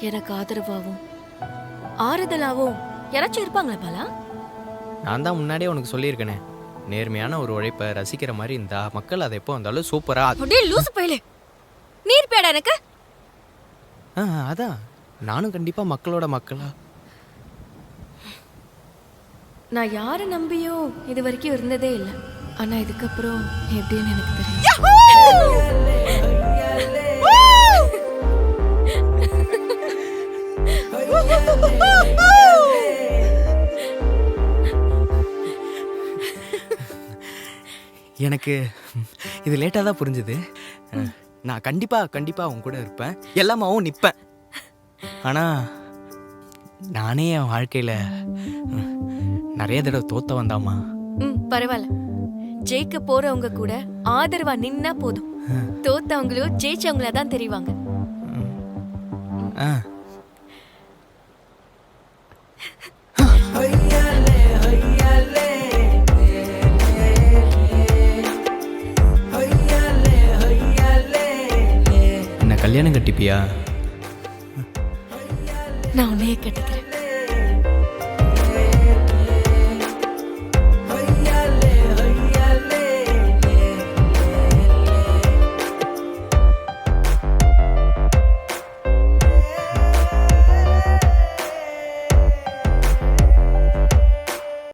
எனக்கு ஆதரவாகவும் ஆறுதலாகவும் யாராச்சும் இருப்பாங்களா பாலா? நான் தான் முன்னாடியே உனக்கு சொல்லியிருக்கேனே, நேர்மையான ஒரு உழைப்பை ரசிக்கிற மாதிரி இருந்தா மக்கள் அதை எப்போ வந்தாலும் சூப்பரா. அப்படியே லூசு பையலே, நீர் பேடா எனக்கு. அதான் நானும் கண்டிப்பா மக்களோட மக்களா. நான் யாரை நம்பியும் இது வரைக்கும் இருந்ததே இல்லை. ஆனா இதுக்கப்புறம் எப்படின்னு எனக்கு தெரியும். எனக்கு இது லேட்டாக தான் புரிஞ்சுது. நான் கண்டிப்பாக உன் கூட இருப்பேன், எல்லாமாவும் நிற்பேன். ஆனால் நானே என் வாழ்க்கையில் நிறைய தடவை தோத்த வந்தாமா. பரவாயில்ல, ஜெயிக்க போறவங்க கூட ஆதரவா நின்னா போதும். தோத்தவங்களும் ஜெயிச்சவங்களா தான் தெரிவாங்க. என்ன கல்யாணம் கட்டிப்பியா? நான் உன்னையே கட்டிக்கிறேன்.